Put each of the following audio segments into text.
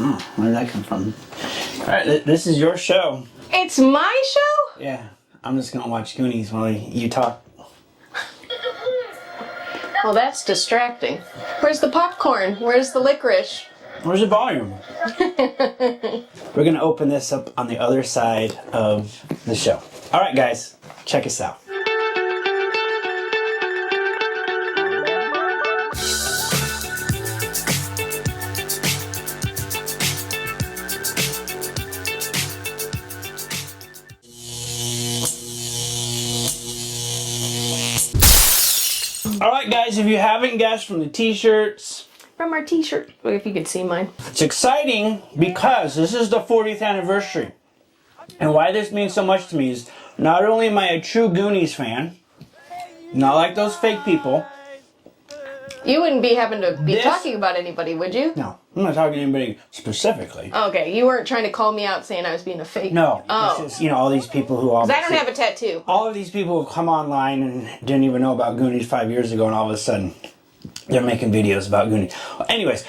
Where did that come from? Alright, this is your show. It's my show? Yeah. I'm just gonna watch Goonies while you talk. Well, that's distracting. Where's the popcorn? Where's the licorice? Where's the volume? We're gonna open this up on the other side of the show. Alright guys, check us out. Alright guys, if you haven't guessed from the t-shirts, From our t-shirt. Well, if you could see mine. it's exciting because this is the 40th anniversary. And why this means so much to me is not only am I a true Goonies fan, not like those fake people. You wouldn't be having to be talking about anybody, would you? No, I'm not talking to anybody specifically. Okay, you weren't trying to call me out saying I was being a fake. No, Oh. it's just, all these people who Because I don't have a tattoo. all of these people who come online and didn't even know about Goonies 5 years ago, and all of a sudden they're making videos about Goonies. Anyways,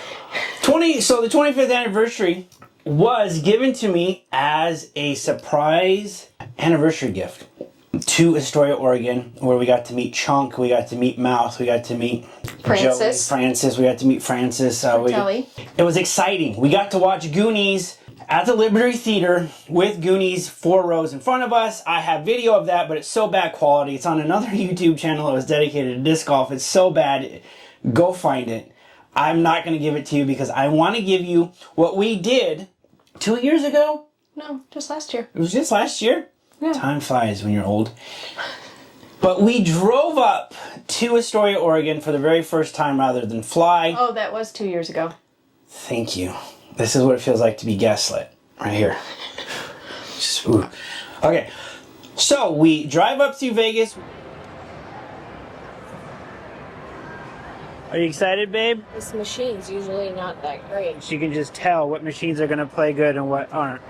so the 25th anniversary was given to me as a surprise anniversary gift to Astoria, Oregon, where we got to meet Chunk, we got to meet Mouth, we got to meet Francis, we got to meet Francis. It was exciting. We got to watch Goonies at the Liberty Theater with Goonies 4 rows in front of us. I have video of that, but it's so bad quality. It's on another YouTube channel that was dedicated to disc golf. It's so bad. Go find it. I'm not going to give it to you because I want to give you what we did 2 years ago. No, just last year. It was just last year? Yeah. Time flies when you're old. But we drove up to Astoria, Oregon for the very first time rather than fly. Oh, that was 2 years ago. Thank you. This is what it feels like to be gaslit. Right here. Just, ooh. Okay. So we drive up to Vegas. Are you excited, babe? This machine's usually not that great. She can just tell what machines are going to play good and what aren't.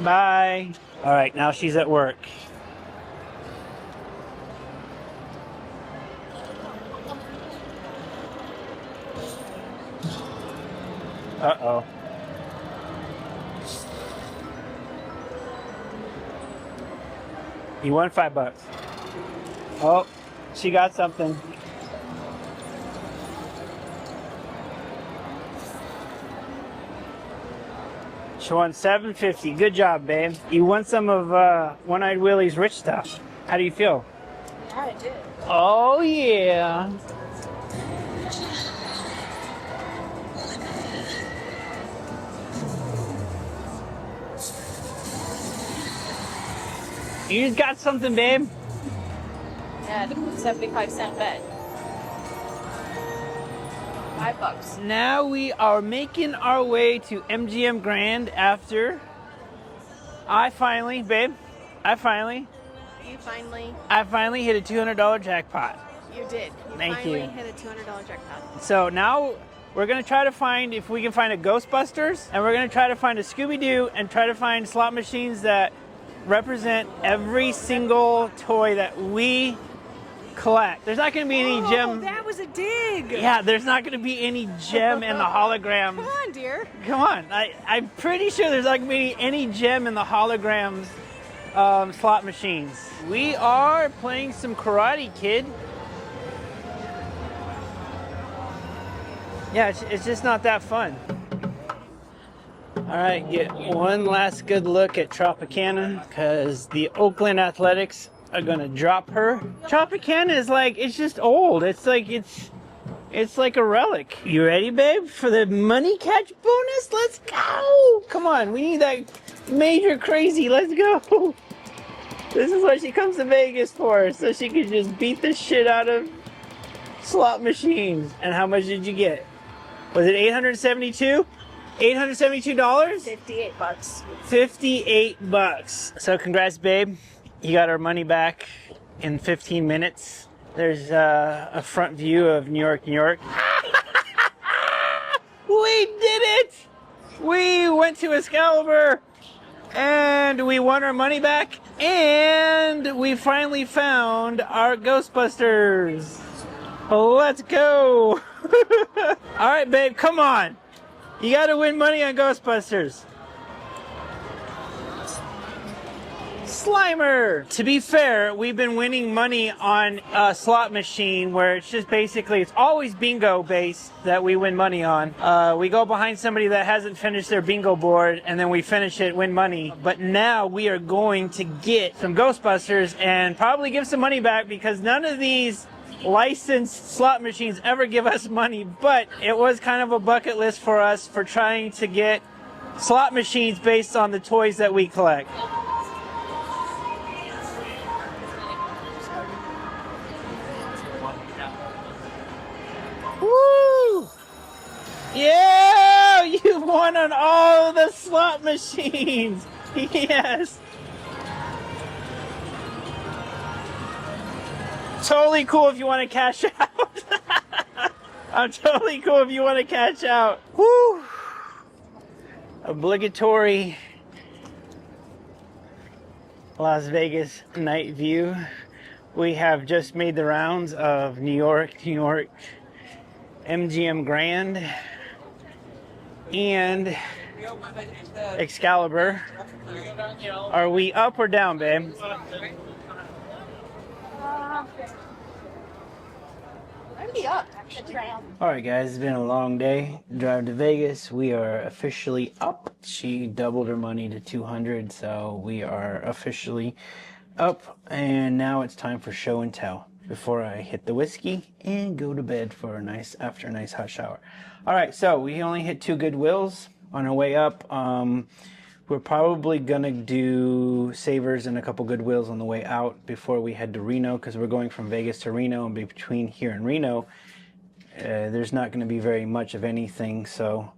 Bye. All right, now she's at work. Uh-oh. You won $5. Oh, she got something. She won $7.50. Good job, babe. You won some of One-Eyed Willie's rich stuff. How do you feel? Yeah, I did. Oh, yeah. You just got something, babe. Yeah, the 75-cent bet. $5. Now we are making our way to MGM Grand after I finally You finally hit a $200 jackpot. You did. Thank you. Hit a $200 jackpot. So now we're going to try to find if we can find a Ghostbusters, and we're going to try to find a Scooby-Doo, and try to find slot machines that represent every single toy that we collect. There's not going to be any gem. Oh, that was a dig. Yeah, there's not going to be any gem in the holograms. Come on, dear. Come on. I'm pretty sure there's not going to be any gem in the holograms slot machines. We are playing some Karate Kid. Yeah, it's just not that fun. All right, get one last good look at Tropicana because the Oakland Athletics are gonna drop her. Tropicana is like, it's just old. It's like a relic. You ready, babe, for the money catch bonus? Let's go. Come on, we need that major crazy. Let's go. This is what she comes to Vegas for, so she can just beat the shit out of slot machines. And how much did you get? Was it $872? $872? $58. $58. So congrats, babe. You got our money back in 15 minutes. There's a front view of New York, New York. We did it! We went to Excalibur and we won our money back and we finally found our Ghostbusters. Let's go! All right, babe, come on. You gotta win money on Ghostbusters. Slimer! To be fair, we've been winning money on a slot machine where it's just basically, it's always bingo based that we win money on. We go behind somebody that hasn't finished their bingo board and then we finish it, win money. But now we are going to get some Ghostbusters and probably give some money back because none of these licensed slot machines ever give us money. But it was kind of a bucket list for us for trying to get slot machines based on the toys that we collect. Woo! Yeah! You've won on all the slot machines! Yes! Totally cool if you want to cash out. I'm totally cool if you want to cash out. Woo! Obligatory Las Vegas night view. We have just made the rounds of New York, MGM Grand, and Excalibur. Are we up or down, babe? I'd be up. Alright guys, it's been a long day. Drive to Vegas. We are officially up. She doubled her money to 200, so we are officially up. And now it's time for show and tell before I hit the whiskey and go to bed for a nice hot shower. Alright, so we only hit 2 Goodwills on our way up. We're probably gonna do Savers and a couple Goodwills on the way out before we head to Reno, because we're going from Vegas to Reno, and between here and Reno there's not going to be very much of anything, so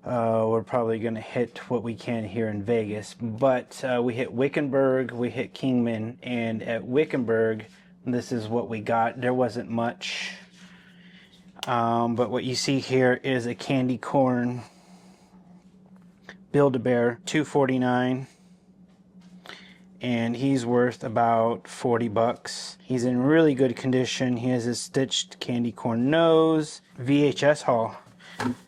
we're probably going to hit what we can here in Vegas. But we hit Wickenburg, we hit Kingman, and at Wickenburg this is what we got. There wasn't much, but what you see here is a candy corn Build-A-Bear, $249, and he's worth about $40. He's in really good condition. He has his stitched candy corn nose. VHS haul.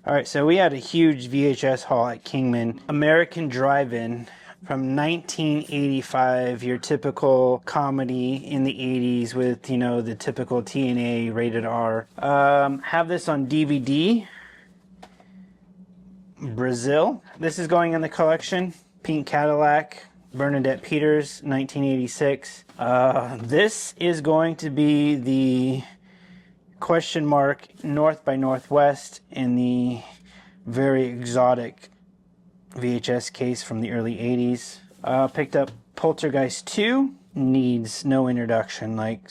Alright, so we had a huge VHS haul at Kingman. American Drive-In from 1985, your typical comedy in the 80s with, you know, the typical TNA rated R. Have this on DVD. Brazil. This is going in the collection. Pink Cadillac. Bernadette Peters, 1986. This is going to be the question mark North by Northwest in the very exotic VHS case from the early 80s. Picked up Poltergeist 2. Needs no introduction, like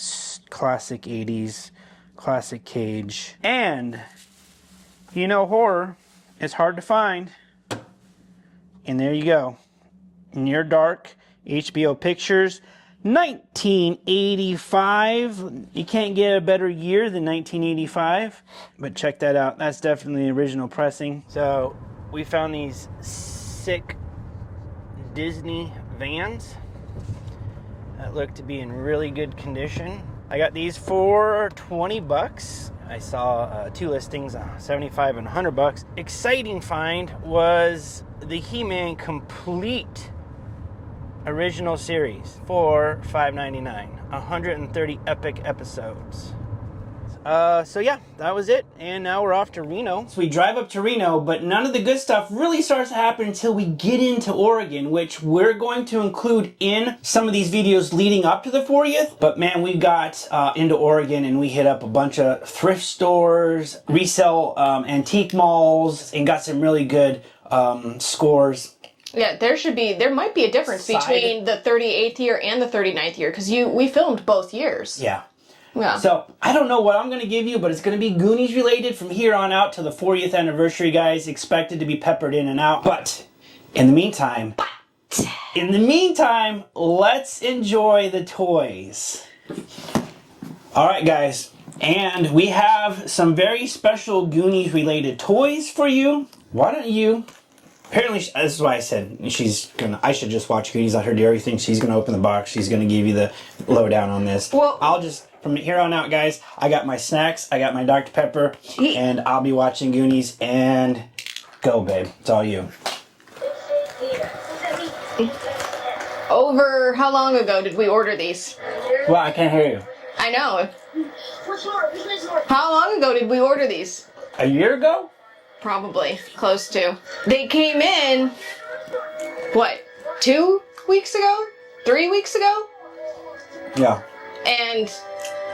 classic 80s, classic Cage. And, you know, horror is hard to find. And there you go. Near Dark, HBO Pictures, 1985. You can't get a better year than 1985, but check that out. That's definitely the original pressing. So we found these sick Disney vans that look to be in really good condition. I got these for $20. I saw 2 listings, $75 and $100. Exciting find was the He-Man Complete original series for $5.99, 130 epic episodes. So yeah, that was it, and now we're off to Reno. So we drive up to Reno, but none of the good stuff really starts to happen until we get into Oregon, which we're going to include in some of these videos leading up to the 40th. But man, we got into Oregon and we hit up a bunch of thrift stores, resell antique malls, and got some really good scores. Yeah, there might be a difference between the 38th year and the 39th year, because we filmed both years. Yeah. Yeah. So, I don't know what I'm going to give you, but it's going to be Goonies related from here on out to the 40th anniversary, guys. Expected to be peppered in and out. But, in the meantime, let's enjoy the toys. Alright, guys. And we have some very special Goonies related toys for you. Why don't you... Apparently, this is why I said I should just watch Goonies. Let her do everything. She's going to open the box. She's going to give you the lowdown on this. Well, I'll just, from here on out, guys, I got my snacks. I got my Dr. Pepper. And I'll be watching Goonies. And Go, babe. It's all you. Over how long ago did we order these? Well, I can't hear you. I know. How long ago did we order these? A year ago? Probably. Close to. They came in, what, 2 weeks ago? 3 weeks ago? Yeah. And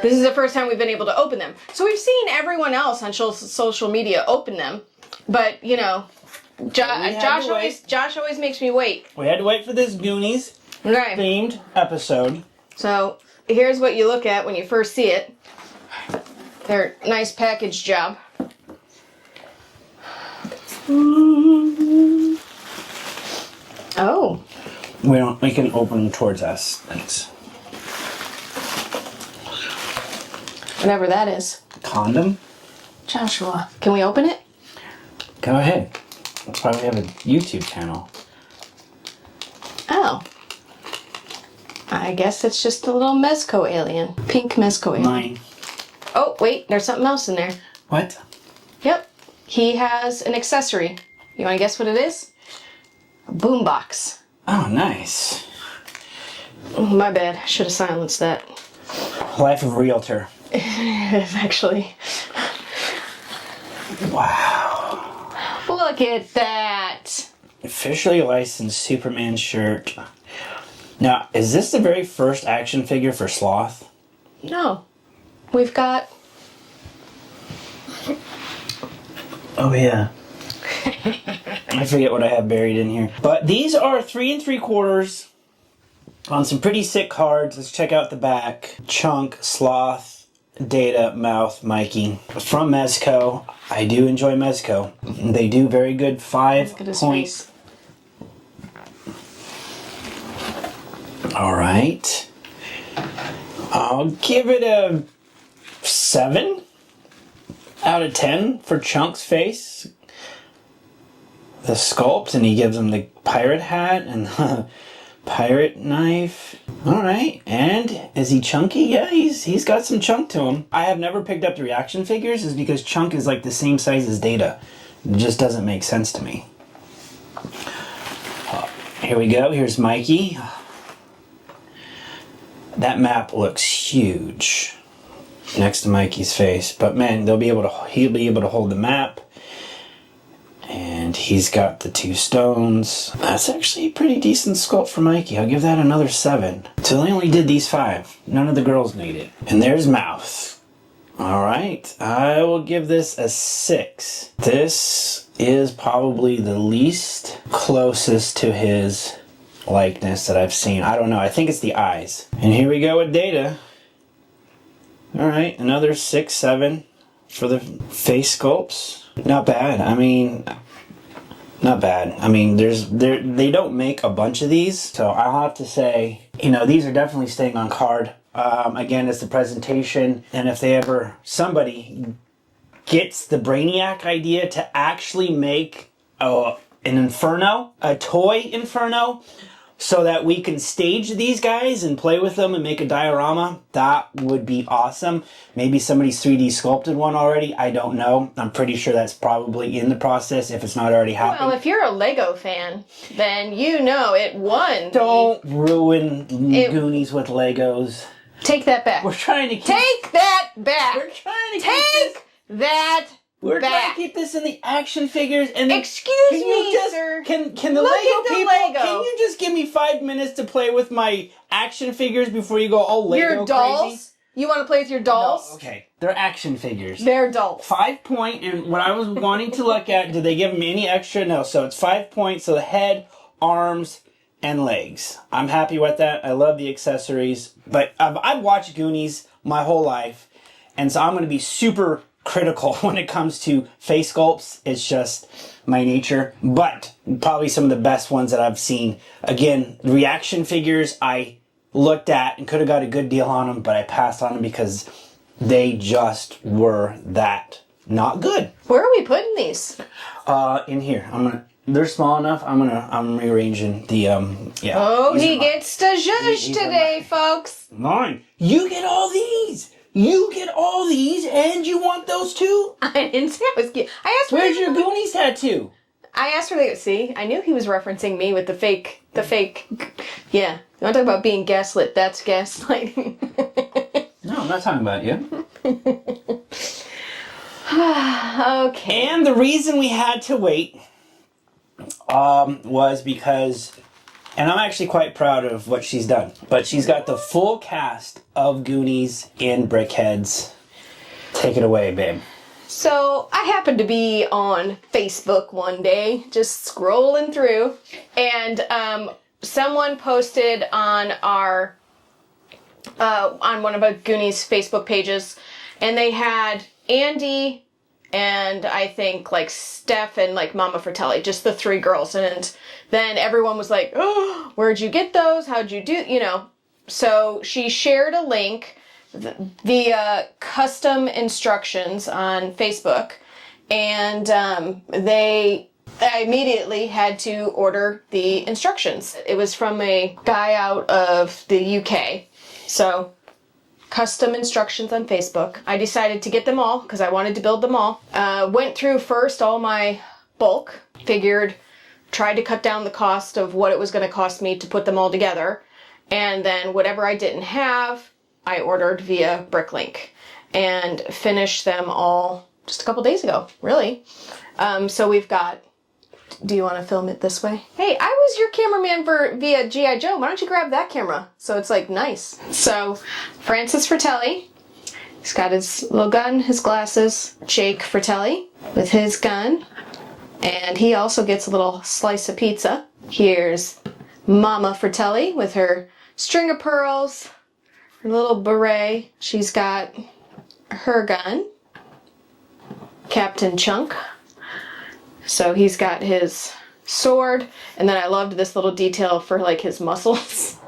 this is the first time we've been able to open them. So we've seen everyone else on social media open them. But, you know, Josh always makes me wait. We had to wait for this Goonies Okay. themed episode. So here's what you look at when you first see it. Their nice package job. Oh. We can open them towards us. Thanks. Whatever that is. Condom? Joshua. Can we open it? Go ahead. That's why we have a YouTube channel. Oh. I guess it's just a little Mezco alien. Pink Mezco alien. Mine. Oh, wait. There's something else in there. What? Yep. He has an accessory. You want to guess what it is? A boombox. Oh, nice. Oh, my bad. I should have silenced that. Life of Realtor. Actually. Wow. Look at that. Officially licensed Superman shirt. Now, is this the very first action figure for Sloth? No. We've got... Oh, yeah. I forget what I have buried in here. But these are 3 3/4 on some pretty sick cards. Let's check out the back. Chunk, Sloth, Data, Mouth, Mikey. From Mezco. I do enjoy Mezco. They do very good 5 points. Alright. I'll give it a 7 out of 10 for Chunk's face. The sculpt, and he gives him the pirate hat and the pirate knife. Alright, and is he chunky? Yeah, he's got some chunk to him. I have never picked up the reaction figures is because Chunk is like the same size as Data. It just doesn't make sense to me. Here we go, here's Mikey. That map looks huge next to Mikey's face, but man, he'll be able to hold the map. And he's got the 2 stones. That's actually a pretty decent sculpt for Mikey. I'll give that another 7. So they only did these 5. None of the girls made it. And there's Mouth. Alright, I will give this a 6. This is probably the least closest to his likeness that I've seen. I don't know, I think it's the eyes. And here we go with Data. Alright, another 6, 7 for the face sculpts. Not bad. I mean, not bad. I mean, they don't make a bunch of these, so I'll have to say, you know, these are definitely staying on card. Again, it's the presentation, and if somebody gets the Brainiac idea to actually make an Inferno, a toy Inferno, so that we can stage these guys and play with them and make a diorama, that would be awesome. Maybe somebody's 3D sculpted one already. I don't know. I'm pretty sure that's probably in the process if it's not already happened. Well, if you're a Lego fan, then you know it won. Don't ruin Goonies with Legos. Take that back. We're trying to keep... Take that back. We're trying to Take that We're back. trying to keep this in the action figures. And Excuse me, sir. Can the Look Lego at the people? Lego. Can you just give me 5 minutes to play with my action figures before you go all Lego Your dolls? crazy? You want to play with your dolls? No, okay, they're action figures. They're dolls. 5 point, and what I was wanting to look at, did they give them any extra? No, so it's 5 points. So the head, arms, and legs. I'm happy with that. I love the accessories, but I've watched Goonies my whole life, and so I'm going to be super critical when it comes to face sculpts. It's just my nature, but probably some of the best ones that I've seen. Again, reaction figures I looked at and could have got a good deal on them, but I passed on them because they just were that not good. Where are we putting these? In here. They're small enough. I'm rearranging the yeah. Oh, he gets to judge today, folks. Mine. You get all these. You get all these, and you want those too? I didn't say I was getting. I asked. Where's your Goonies tattoo? I asked her to see. I knew he was referencing me with the fake. Yeah. You want to talk about being gaslit? That's gaslighting. No, I'm not talking about you. Okay. And the reason we had to wait was because, and I'm actually quite proud of what she's done, but she's got the full cast of Goonies in Brickheadz. Take it away, babe. So I happened to be on Facebook one day, just scrolling through, and someone posted on our on one of our Goonies Facebook pages, and they had Andy and I think like Steph and like Mama Fratelli, just the three girls, and then everyone was like, "Oh, where'd you get those? How'd you do?" You know. So she shared a link via custom instructions on Facebook, and I immediately had to order the instructions. It was from a guy out of the UK. So, custom instructions on Facebook. I decided to get them all because I wanted to build them all. Went through first all my bulk, tried to cut down the cost of what it was going to cost me to put them all together. And then whatever I didn't have, I ordered via Bricklink and finished them all just a couple days ago, really. So we've got, do you want to film it this way? Hey, I was your cameraman via G.I. Joe. Why don't you grab that camera? So it's like nice. So Francis Fratelli, he's got his little gun, his glasses. Jake Fratelli with his gun. And he also gets a little slice of pizza. Here's Mama Fratelli with her string of pearls, her little beret. She's got her gun. Captain Chunk. So he's got his sword, and then I loved this little detail for like his muscles.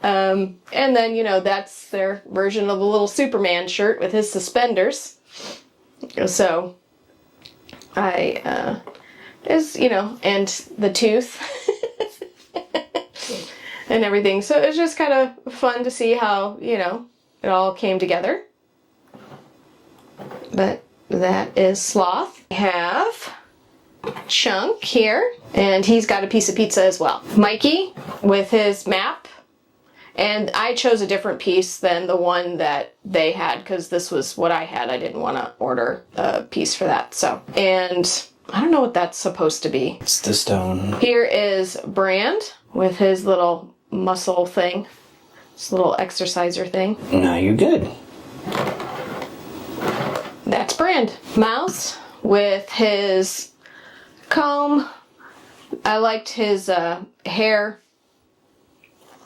And then, you know, that's their version of a little Superman shirt with his suspenders. So you know, and the tooth and everything. So it was just kind of fun to see how, you know, it all came together. But that is Sloth. We have Chunk here, and he's got a piece of pizza as well. Mikey with his map, and I chose a different piece than the one that they had because this was what I had. I didn't want to order a piece for that. So, and I don't know what that's supposed to be. It's the stone. Here is Brand with his little muscle thing, this little exerciser thing. No, you're good. That's Brand. Mouse with his comb. I liked his hair,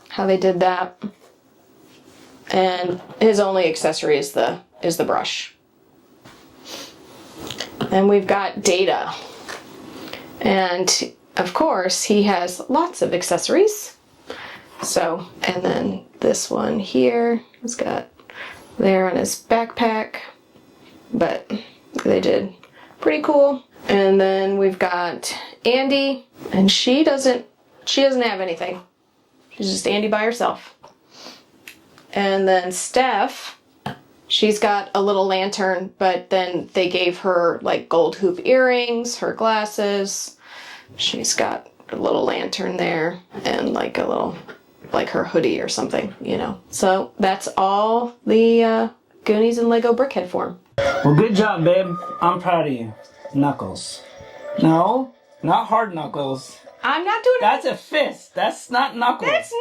how they did that. And his only accessory is the brush. And we've got Data. And of course, he has lots of accessories. So, and then this one here, he's got there on his backpack. But they did pretty cool. And then we've got Andy, and she doesn't have anything. She's just Andy by herself. And then Steph, she's got a little lantern, but then they gave her like gold hoop earrings, her glasses. She's got a little lantern there and like a little, like her hoodie or something, you know. So that's all the Goonies and Lego Brickhead form. Well, good job, babe. I'm proud of you. Knuckles. No, not hard knuckles. I'm not doing That's a fist. That's not knuckles. That's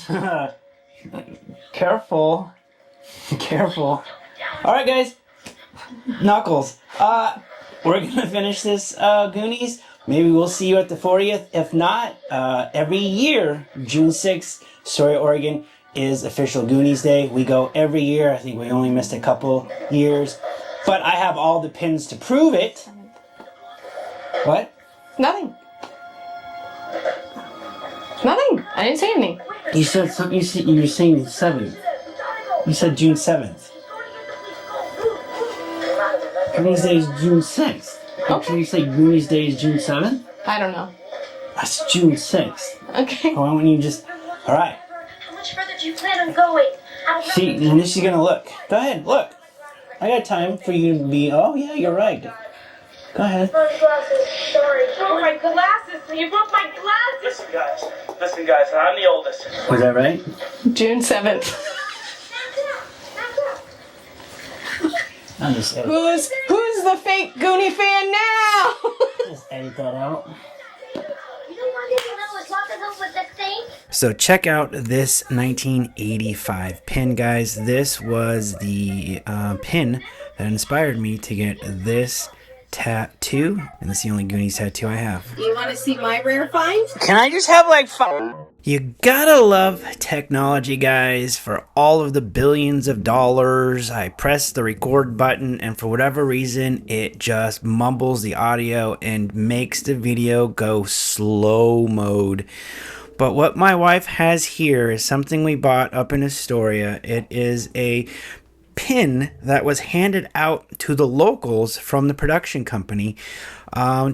Knuckles! Careful. Careful. Alright, guys. Knuckles. We're gonna finish this Goonies. Maybe we'll see you at the 40th. If not, every year, June 6th, Astoria, Oregon, is official Goonies Day. We go every year. I think we only missed a couple years. But I have all the pins to prove it. What? Nothing. Nothing. I didn't say anything. You said something. You were saying 7th. You said June 7th. Goonies Day is June 6th. Okay. Can you say Goonies Day is June 7th? I don't know. That's June 6th. Okay. Why don't you just... Alright. How much further do you plan on going? See, and this is gonna look. Go ahead, look. I got time for you to be... Oh, yeah, you're right. Go ahead. My glasses. Sorry. Oh, my glasses. You broke my glasses. Listen, guys. I'm the oldest. Was that right? June 7th. I'll just edit, Who's the fake Goonie fan now? just edit that out. You don't want anyone else locking up with the thing? So check out this 1985 pin, guys. This was the pin that inspired me to get this tattoo, and this is the only Goonies tattoo I have. Do you want to see my rare find? Can I just have like 5? You gotta love technology, guys. For all of the billions of dollars, I press the record button, and for whatever reason, it just mumbles the audio and makes the video go slow mode. But what my wife has here is something we bought up in Astoria. It is a pin that was handed out to the locals from the production company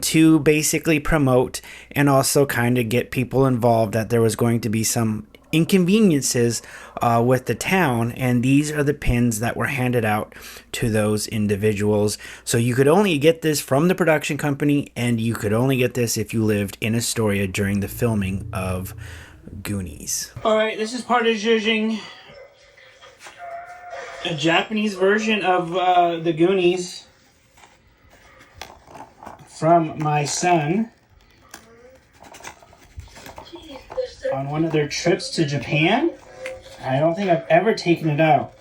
to basically promote and also kind of get people involved that there was going to be some inconveniences with the town, and these are the pins that were handed out to those individuals. So you could only get this from the production company, and you could only get this if you lived in Astoria during the filming of Goonies. Alright, this is part of judging a Japanese version of the Goonies from my son on one of their trips to Japan. I don't think I've ever taken it out.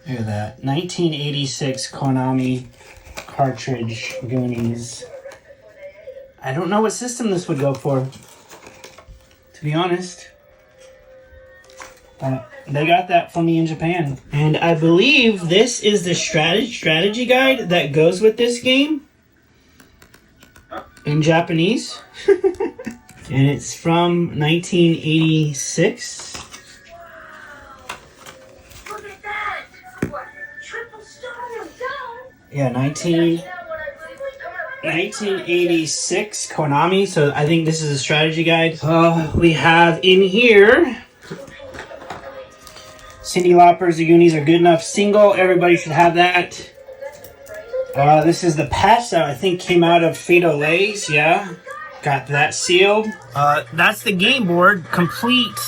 Look at that. 1986 Konami cartridge Goonies. I don't know what system this would go for, to be honest. They got that for me in Japan. And I believe this is the strategy guide that goes with this game in Japanese. And it's from 1986. Look at that. What? Triple star. Go. Yeah, 1986 Konami. So I think this is a strategy guide. We have in here Cyndi Lauper's The Goonies Are Good Enough single. Everybody should have that. This is the patch that I think came out of Frito-Lay's. Yeah, got that sealed. That's the game board, complete.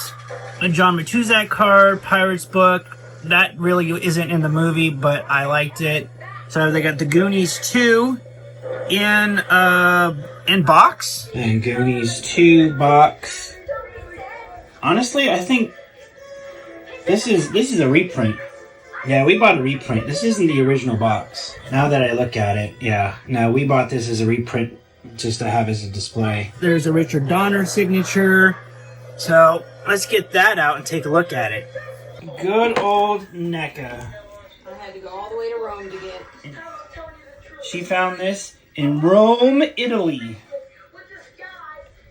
A John Matuzak card, Pirates book. That really isn't in the movie, but I liked it. So they got the Goonies 2 in box. And Goonies 2 box. Honestly, I think this is a reprint. Yeah, we bought a reprint. This isn't the original box. Now that I look at it, yeah. No, we bought this as a reprint just to have as a display. There's a Richard Donner signature. So let's get that out and take a look at it. Good old NECA. I had to go all the way to Rome to get. She found this in Rome, Italy.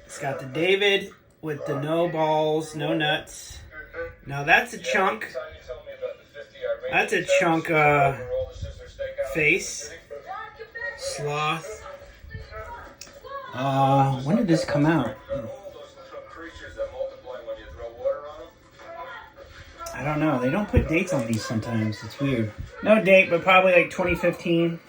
It's got the David with the no balls, no nuts. Now that's a chunk. That's a chunk face. Sloth. When did this come out? I don't know. They don't put dates on these sometimes. It's weird. No date, but probably like 2015.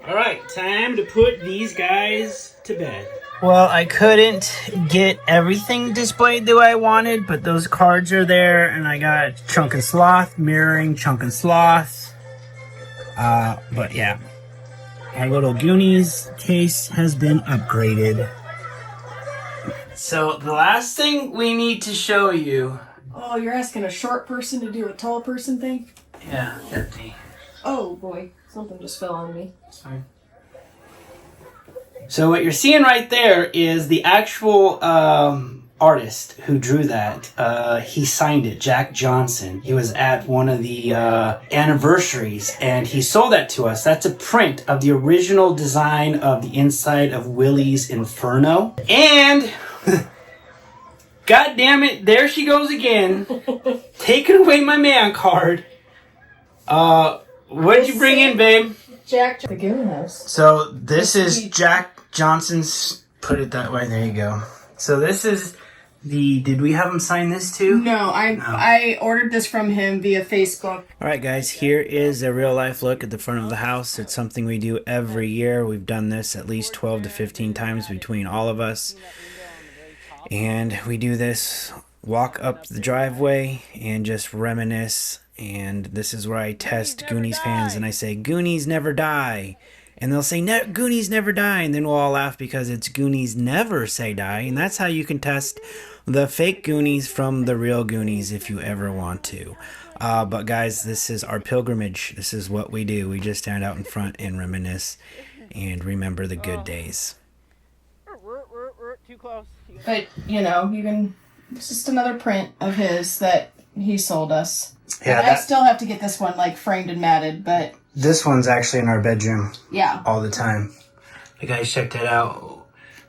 Alright, time to put these guys to bed. Well, I couldn't get everything displayed the way I wanted, but those cards are there, and I got Chunk and Sloth, mirroring Chunk and Sloth. But yeah. Our little Goonies case has been upgraded. So, the last thing we need to show you... Oh, you're asking a short person to do a tall person thing? Yeah, empty. Oh boy, something just fell on me. Sorry. So what you're seeing right there is the actual artist who drew that. He signed it, Jack Johnson. He was at one of the anniversaries, and he sold that to us. That's a print of the original design of the inside of Willy's Inferno. And... God damn it, there she goes again. Taking away my man card. What did you bring in, babe? Jack the Goonies. So this is Jack Johnson's, put it that way, there you go. So this is Did we have him sign this too? No, I ordered this from him via Facebook. Alright guys, here is a real life look at the front of the house. It's something we do every year. We've done this at least 12 to 15 times between all of us. And we do this, walk up the driveway and just reminisce. And this is where I test Goonies fans and I say, Goonies never die. And they'll say, Goonies never die. And then we'll all laugh because it's Goonies never say die. And that's how you can test the fake Goonies from the real Goonies if you ever want to. But guys, this is our pilgrimage. This is what we do. We just stand out in front and reminisce and remember the good days. Too close. But, you know, you can... It's just another print of his that he sold us. Yeah, and I still have to get this one, like, framed and matted, but... This one's actually in our bedroom. Yeah. All the time. You guys checked it out.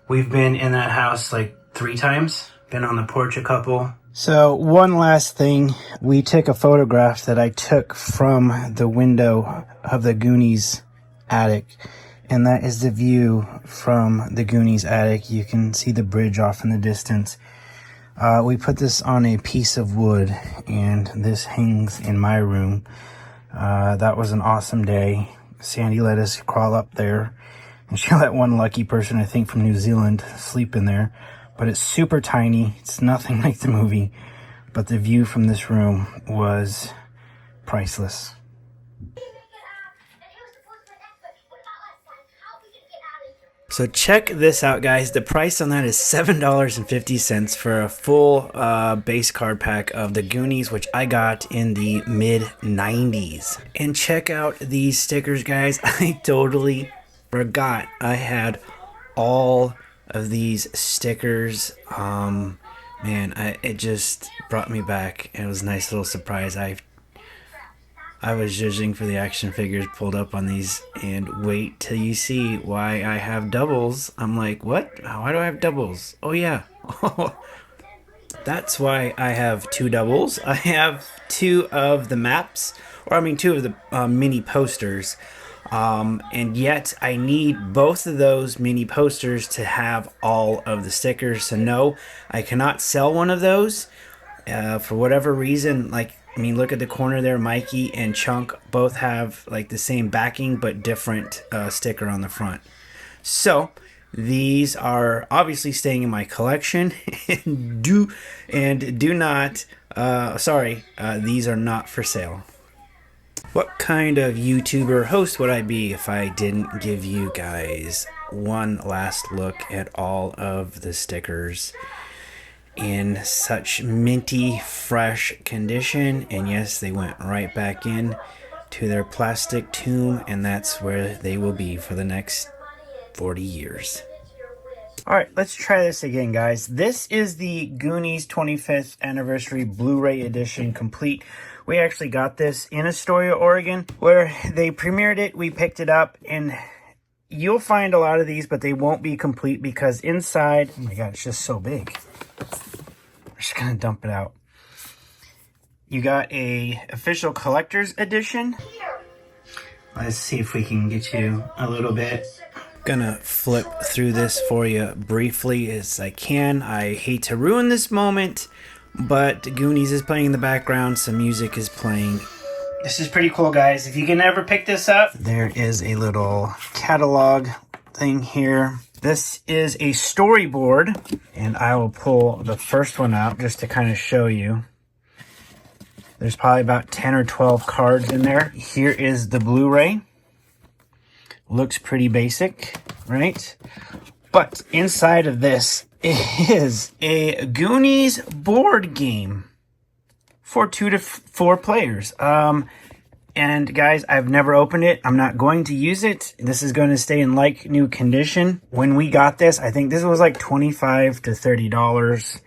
We've been in that house like 3 times. Been on the porch a couple. So one last thing. We took a photograph that I took from the window of the Goonies attic. And that is the view from the Goonies attic. You can see the bridge off in the distance. We put this on a piece of wood. And this hangs in my room. That was an awesome day. Sandy let us crawl up there, and she let one lucky person, I think from New Zealand, sleep in there. But it's super tiny. It's nothing like the movie, but the view from this room was priceless. So check this out, guys. The price on that is $7.50 for a full base card pack of the Goonies, which I got in the mid-90s. And check out these stickers, guys. I totally forgot I had all of these stickers. Man, it just brought me back. It was a nice little surprise. I was judging for the action figures pulled up on these, and wait till you see why I have doubles. I'm like, what? Why do I have doubles? Oh yeah. That's why I have 2 doubles. I have 2 of the maps, or I mean 2 of the mini posters. And yet I need both of those mini posters to have all of the stickers. So no, I cannot sell one of those for whatever reason. Like, I mean, look at the corner there. Mikey and Chunk both have like the same backing but different sticker on the front. So these are obviously staying in my collection. and do not these are not for sale. What kind of YouTuber host would I be if I didn't give you guys one last look at all of the stickers in such minty fresh condition? And yes, they went right back in to their plastic tomb, and that's where they will be for the next 40 years. Alright, let's try this again, guys. This is the Goonies 25th Anniversary Blu-ray Edition complete. We actually got this in Astoria, Oregon, where they premiered it. We picked it up, and you'll find a lot of these, but they won't be complete because inside, oh my god, it's just so big. I'm just gonna dump it out. You got a official collector's edition. Let's see if we can get you a little bit. Gonna flip through this for you briefly as I can. I hate to ruin this moment, but Goonies is playing in the background, some music is playing. This is pretty cool, guys. If you can ever pick this up, there is a little catalog thing here. This is a storyboard, and I will pull the first one out just to kind of show you. There's probably about 10 or 12 cards in there. Here is the Blu-ray. Looks pretty basic, right? But inside of this is a Goonies board game for 2 to 4 players. And guys, I've never opened it. I'm not going to use it. This is going to stay in like new condition. When we got this, I think this was like $25 to $30.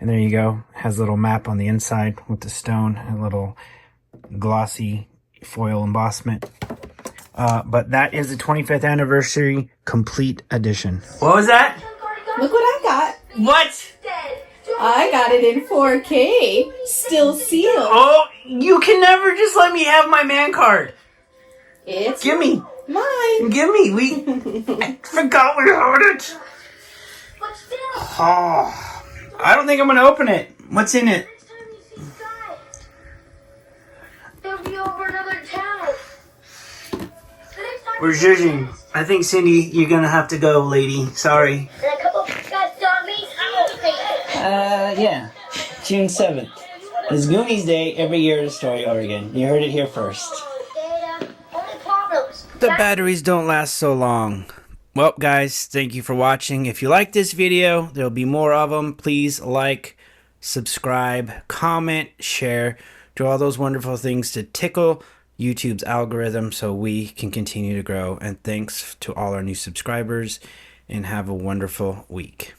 And there you go. It has a little map on the inside with the stone, a little glossy foil embossment. But that is the 25th anniversary complete edition. What was that? Look what I got. What? I got it in 4K. Still sealed. Oh, you can never just let me have my man card. It's Give me. mine. Give me. I forgot we had it. Oh. I don't think I'm gonna open it. What's in it? Next time you see Sky, they'll be over another town. The next time Where's you see Zhuzhin? I think Cindy, you're gonna have to go, lady. Sorry. and a couple of guys saw me, I won't say it. Yeah. June 7th. It's Goonies Day every year in Story, Oregon. You heard it here first. Data, only problems. The batteries don't last so long. Well, guys, thank you for watching. If you like this video, there'll be more of them. Please like, subscribe, comment, share. Do all those wonderful things to tickle YouTube's algorithm so we can continue to grow. And thanks to all our new subscribers, and have a wonderful week.